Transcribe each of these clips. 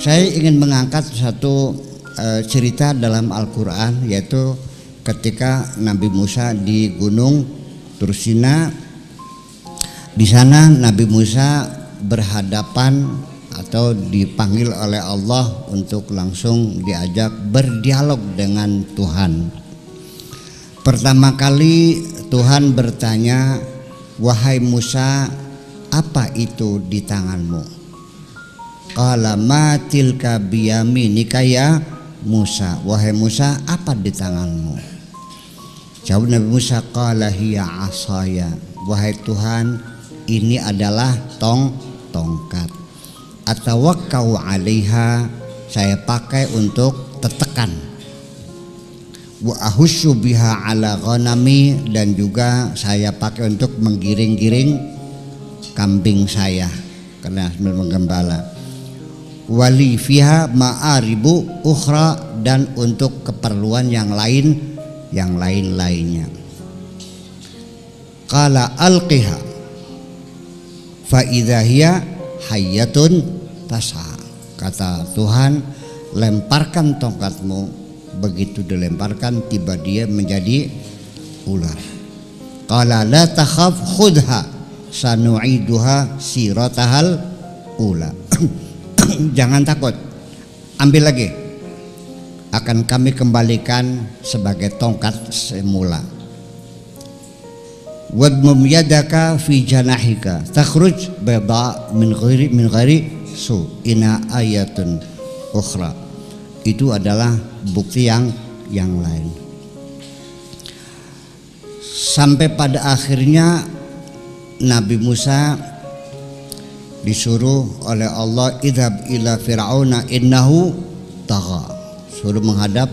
Saya ingin mengangkat satu cerita dalam Al-Quran, yaitu ketika Nabi Musa di Gunung Tursina. Di sana Nabi Musa berhadapan atau dipanggil oleh Allah untuk langsung diajak berdialog dengan Tuhan. Pertama kali Tuhan bertanya, "Wahai Musa, apa itu di tanganmu?" Qala ma tilka biyaminika ya Musa. Wahai Musa, apa di tanganmu? Jawab Nabi Musa, qala hiya asaya. Wahai Tuhan, ini adalah tongkat. Atawakkau 'alaiha, saya pakai untuk tetekan. Wa ahussu biha 'ala ghanami, dan juga saya pakai untuk menggiring-giring kambing saya karena menggembala. Wali fiha ma'aribu ukhra, dan untuk keperluan yang lain-lainnya. Qala alqiha fa idza hiya hayyatun tas'a. Kata Tuhan, lemparkan tongkatmu. Begitu dilemparkan, tiba dia menjadi ular. Qala la takhaf khudha sanu'iduha siratahal ula. Jangan takut, ambil lagi, akan kami kembalikan sebagai tongkat semula. Wadmum yadaka fi janahika takhruj bayda min ghairi su ina ayatun ukhra. Itu adalah bukti yang lain. Sampai pada akhirnya Nabi Musa disuruh oleh Allah, idhab ila fir'auna innahu tagha, suruh menghadap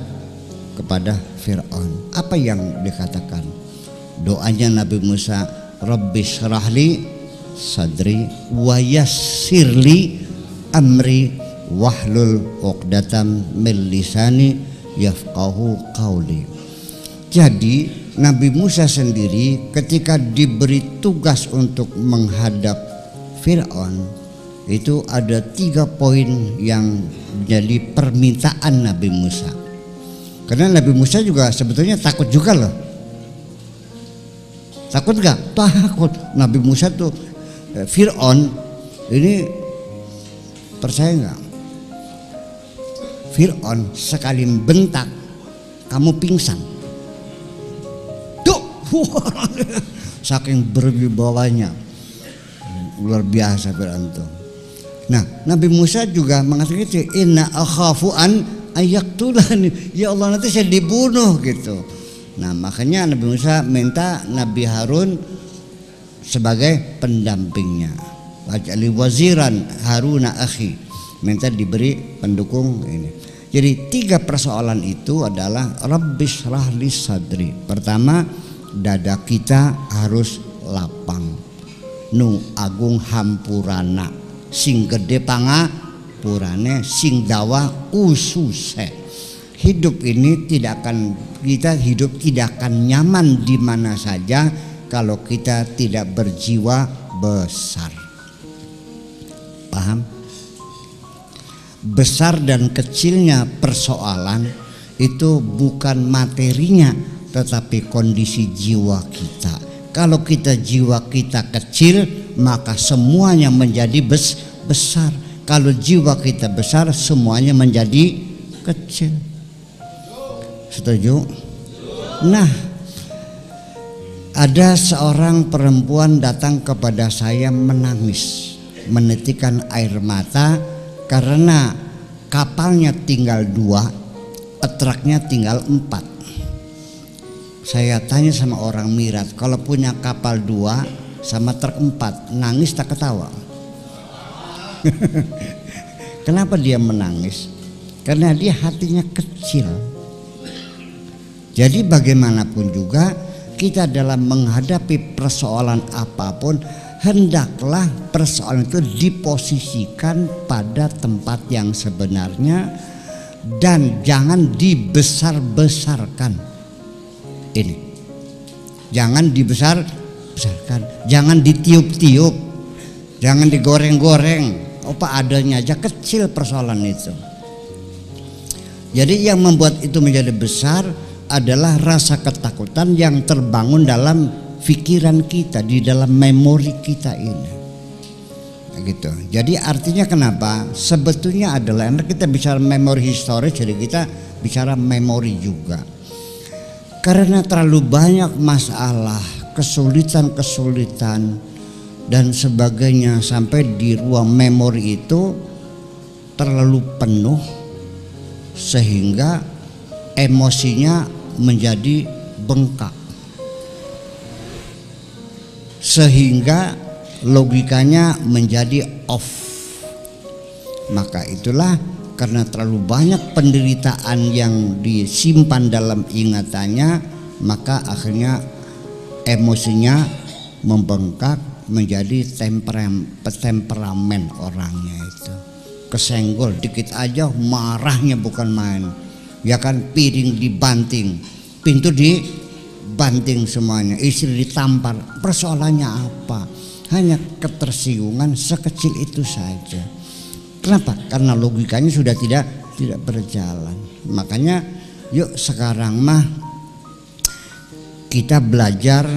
kepada Fir'aun. Apa yang dikatakan? Doanya Nabi Musa, Rabbi syrahli sadri wa yassirli amri wahlul uqdatam min lisani yafqahu qawli. Jadi Nabi Musa sendiri ketika diberi tugas untuk menghadap Fir'aun, itu ada 3 poin yang menjadi permintaan Nabi Musa. Karena Nabi Musa juga sebetulnya takut juga loh. Takut gak? Takut. Nabi Musa tuh Fir'aun ini, percaya gak? Fir'aun sekali bentak kamu pingsan. Tuh, saking berwibawanya, luar biasa Fir'aun itu. Nah, Nabi Musa juga mengatakan itu, inna akhafu an ayaktulani, ya Allah nanti saya dibunuh gitu. Nah, makanya Nabi Musa minta Nabi Harun sebagai pendampingnya. Waj'ali waziran Haruna akhi, minta diberi pendukung ini. Jadi 3 persoalan itu adalah Rabbi syrahli sadri. Pertama, dada kita harus lapang. Nu agung hampurana, sing gede pangapurane, sing dawa ususe. Hidup ini tidak akan nyaman di mana saja kalau kita tidak berjiwa besar. Paham? Besar dan kecilnya persoalan itu bukan materinya, tetapi kondisi jiwa kita. Kalau kita jiwa kita kecil, maka semuanya menjadi besar. Kalau jiwa kita besar, semuanya menjadi kecil. Setuju? Nah, ada seorang perempuan datang kepada saya menangis, menitikan air mata karena kapalnya tinggal 2, truknya tinggal 4. Saya tanya sama orang Mirat, kalau punya kapal 2 sama truk 4, nangis tak ketawa? Kenapa dia menangis? Karena dia hatinya kecil. Jadi bagaimanapun juga kita dalam menghadapi persoalan apapun, hendaklah persoalan itu diposisikan pada tempat yang sebenarnya dan jangan dibesar-besarkan. Ini jangan dibesar-besarkan, jangan ditiup-tiup, jangan digoreng-goreng Apa adanya aja kecil persoalan itu. Jadi yang membuat itu menjadi besar adalah rasa ketakutan yang terbangun dalam pikiran kita, di dalam memori kita ini. Gitu. Jadi artinya kenapa? Sebetulnya adalah kita bicara memori historis, jadi kita bicara memori juga. Karena terlalu banyak masalah, kesulitan-kesulitan dan sebagainya sampai di ruang memori itu terlalu penuh sehingga emosinya menjadi bengkak, sehingga logikanya menjadi off. Maka itulah karena terlalu banyak penderitaan yang disimpan dalam ingatannya, maka akhirnya emosinya membengkak menjadi temperamen orangnya itu. Kesenggol dikit aja marahnya bukan main. Ya kan, piring dibanting, pintu dibanting semuanya, istri ditampar. Persoalannya apa? Hanya ketersinggungan sekecil itu saja. Kenapa? Karena logikanya sudah tidak berjalan. Makanya yuk sekarang mah kita belajar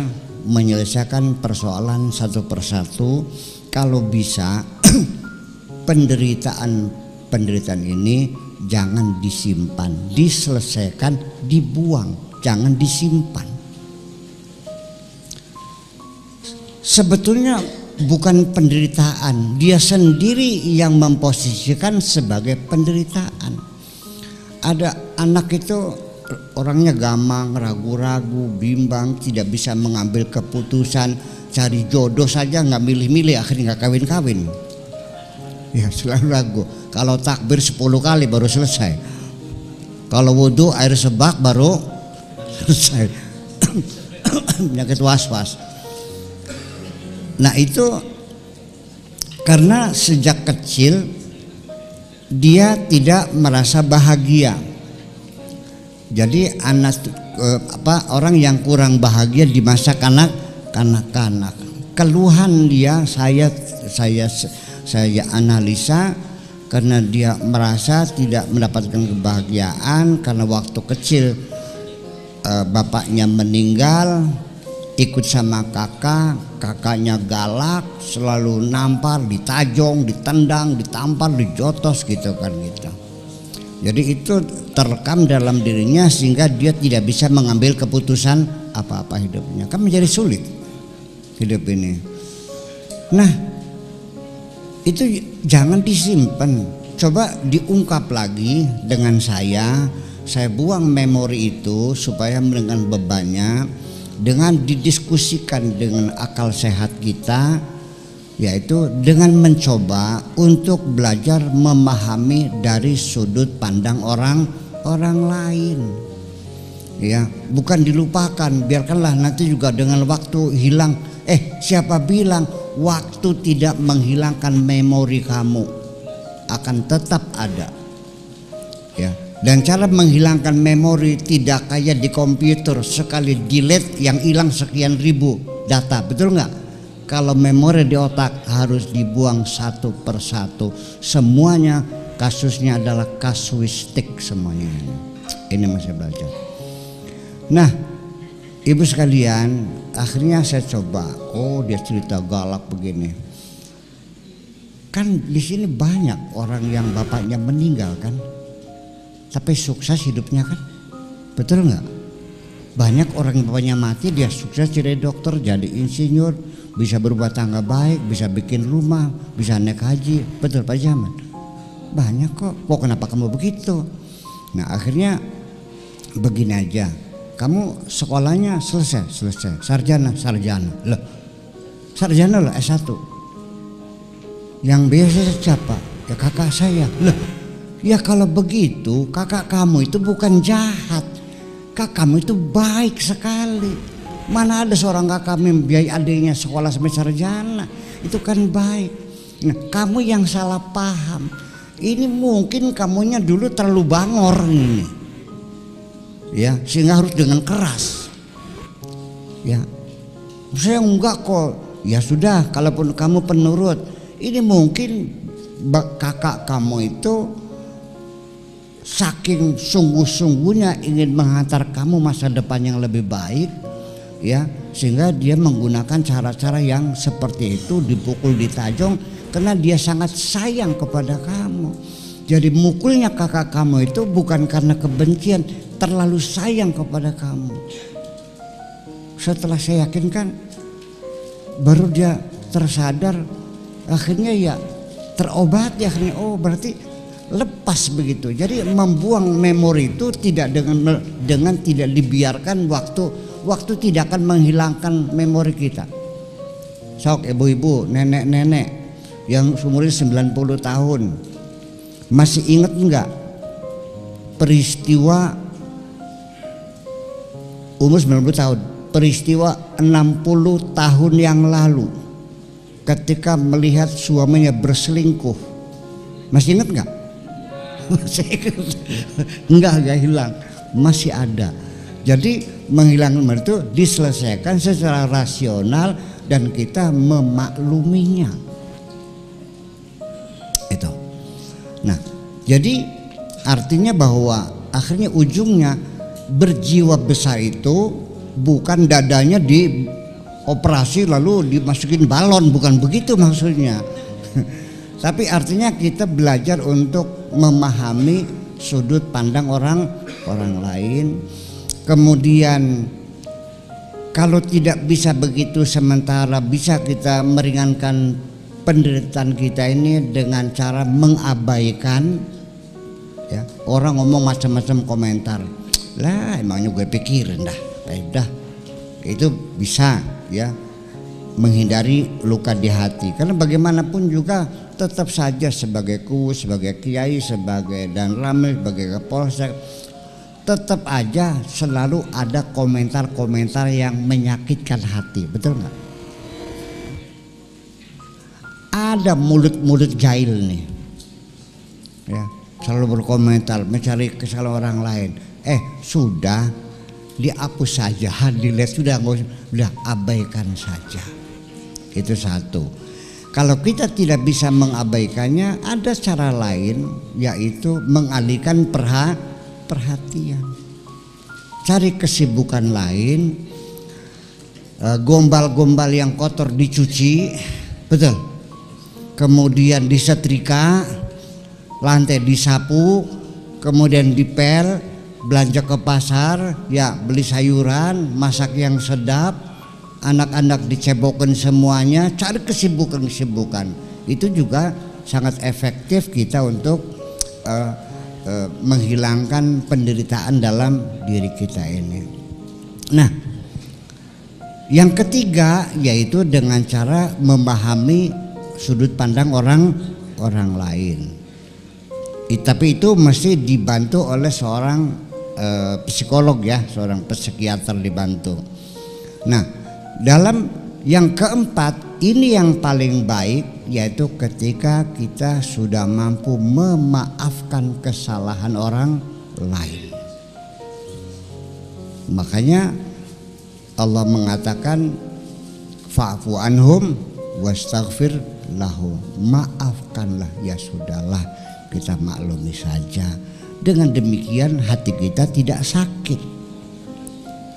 menyelesaikan persoalan satu persatu. Kalau bisa penderitaan ini jangan disimpan, diselesaikan, dibuang, jangan disimpan. Sebetulnya bukan penderitaan, dia sendiri yang memposisikan sebagai penderitaan. Ada anak itu orangnya gampang, ragu-ragu, bimbang, tidak bisa mengambil keputusan, cari jodoh saja nggak milih-milih, akhirnya nggak kawin-kawin. Ya selalu ragu. Kalau takbir 10 kali baru selesai. Kalau wudhu air sebak baru selesai. Penyakit was-was. Nah itu karena sejak kecil dia tidak merasa bahagia. Jadi orang yang kurang bahagia di masa kanak-kanak. Keluhan dia saya analisa karena dia merasa tidak mendapatkan kebahagiaan karena waktu kecil bapaknya meninggal, ikut sama kakaknya galak, selalu nampar, ditajong, ditendang, ditampar, dijotos gitu kan gitu. Jadi itu terekam dalam dirinya sehingga dia tidak bisa mengambil keputusan apa-apa hidupnya. Kan menjadi sulit hidup ini. Nah, itu jangan disimpan, coba diungkap lagi dengan saya buang memori itu supaya dengan bebannya, dengan didiskusikan dengan akal sehat kita, yaitu dengan mencoba untuk belajar memahami dari sudut pandang orang lain. Ya, bukan dilupakan, biarkanlah nanti juga dengan waktu hilang. Siapa bilang waktu tidak menghilangkan memori kamu, akan tetap ada. Ya, dan cara menghilangkan memori tidak kayak di komputer, sekali delete yang hilang sekian ribu data, betul nggak? Kalau memori di otak harus dibuang satu persatu. Semuanya kasusnya adalah kasuistik semuanya. Ini masih belajar. Nah, ibu sekalian, akhirnya saya coba. Oh, dia cerita galak begini. Kan di sini banyak orang yang bapaknya meninggal kan, tapi sukses hidupnya kan, betul nggak? Banyak orang yang bapaknya mati, dia sukses jadi dokter, jadi insinyur, bisa berubah tangga baik, bisa bikin rumah, bisa naik haji, betul Pak Jaman? Banyak kok. Kenapa kamu begitu? Nah akhirnya begini aja, kamu sekolahnya selesai, sarjana, loh, sarjana loh S1. Yang biasa siapa? Ya kakak saya. Loh, ya kalau begitu kakak kamu itu bukan jahat, kakak kamu itu baik sekali. Mana ada seorang kakak membiayai adiknya sekolah sampai sarjana, itu kan baik. Nah, kamu yang salah paham. Ini mungkin kamunya dulu terlalu bangor ini, ya, sehingga harus dengan keras. Ya, saya enggak kok. Ya sudah, kalaupun kamu penurut, ini mungkin kakak kamu itu saking sungguh-sungguhnya ingin menghantar kamu masa depan yang lebih baik, ya, sehingga dia menggunakan cara-cara yang seperti itu, dipukul, ditajong, karena dia sangat sayang kepada kamu. Jadi mukulnya kakak kamu itu bukan karena kebencian, terlalu sayang kepada kamu. Setelah saya yakinkan, baru dia tersadar, akhirnya ya terobati, akhirnya oh berarti lepas begitu. Jadi membuang memori itu tidak dengan tidak dibiarkan waktu tidak akan menghilangkan memori kita. Sok ibu-ibu, nenek-nenek yang umurnya 90 tahun masih ingat enggak peristiwa umur 90 tahun, peristiwa 60 tahun yang lalu ketika melihat suaminya berselingkuh? Masih ingat enggak? Enggak hilang, masih ada. Jadi menghilangkan itu diselesaikan secara rasional dan kita memakluminya. Itu. Nah, jadi artinya bahwa akhirnya ujungnya berjiwa besar itu bukan dadanya dioperasi lalu dimasukin balon, bukan begitu maksudnya. Tapi artinya kita belajar untuk memahami sudut pandang orang lain. Kemudian kalau tidak bisa begitu sementara, bisa kita meringankan penderitaan kita ini dengan cara mengabaikan, ya. Orang ngomong macam-macam komentar, lah emangnya gue pikirin dah, itu bisa, ya, menghindari luka di hati. Karena bagaimanapun juga tetap saja sebagai sebagai kiai, sebagai dan ramil, sebagai kapolsek, tetap aja selalu ada komentar-komentar yang menyakitkan hati, betul nggak? Ada mulut-mulut jahil nih, ya, selalu berkomentar, mencari kesalahan orang lain. Sudah dihapus saja, dilihat sudah abaikan saja. Itu satu. Kalau kita tidak bisa mengabaikannya, ada cara lain, yaitu mengalihkan perhatian. Cari kesibukan lain, gombal-gombal yang kotor dicuci, betul. Kemudian disetrika, lantai disapu, kemudian dipel, belanja ke pasar, ya, beli sayuran, masak yang sedap, anak-anak dicebokin semuanya, cari kesibukan. Itu juga sangat efektif kita untuk menghilangkan penderitaan dalam diri kita ini. Nah, yang ketiga yaitu dengan cara memahami sudut pandang orang lain. Tapi itu mesti dibantu oleh seorang psikolog, ya, seorang psikiater dibantu. Nah, dalam yang keempat ini yang paling baik, yaitu ketika kita sudah mampu memaafkan kesalahan orang lain. Makanya Allah mengatakan fa'fu anhum wastaghfir lahum, maafkanlah, ya sudahlah, kita maklumi saja. Dengan demikian hati kita tidak sakit.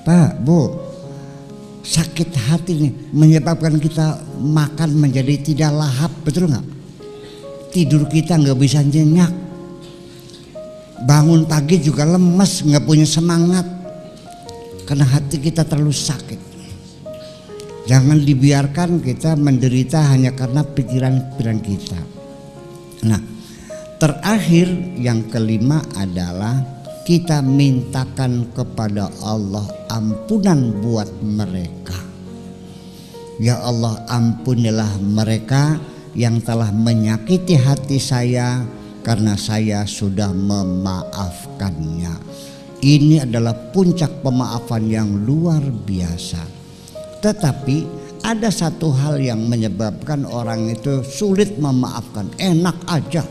Pak, Bu, sakit hati nih menyebabkan kita makan menjadi tidak lahap, betul nggak? Tidur kita nggak bisa nyenyak, bangun pagi juga lemes, nggak punya semangat, karena hati kita terlalu sakit. Jangan dibiarkan kita menderita hanya karena pikiran-pikiran kita. Nah, terakhir yang kelima adalah kita mintakan kepada Allah ampunan buat mereka. Ya Allah, ampunilah mereka yang telah menyakiti hati saya karena saya sudah memaafkannya. Ini adalah puncak pemaafan yang luar biasa. Tetapi ada satu hal yang menyebabkan orang itu sulit memaafkan. Enak aja.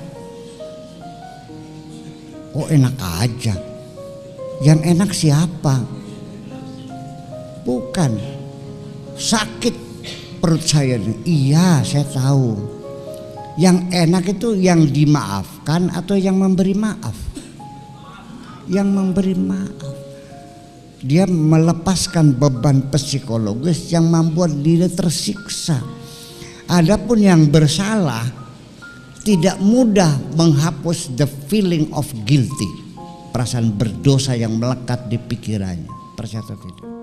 Oh, enak aja. Yang enak siapa? Bukan. Sakit perut saya nih. Iya, saya tahu. Yang enak itu yang dimaafkan atau yang memberi maaf? Yang memberi maaf. Dia melepaskan beban psikologis yang membuat diri tersiksa. Adapun yang bersalah tidak mudah menghapus the feeling of guilty, perasaan berdosa yang melekat di pikirannya. Percaya atau tidak?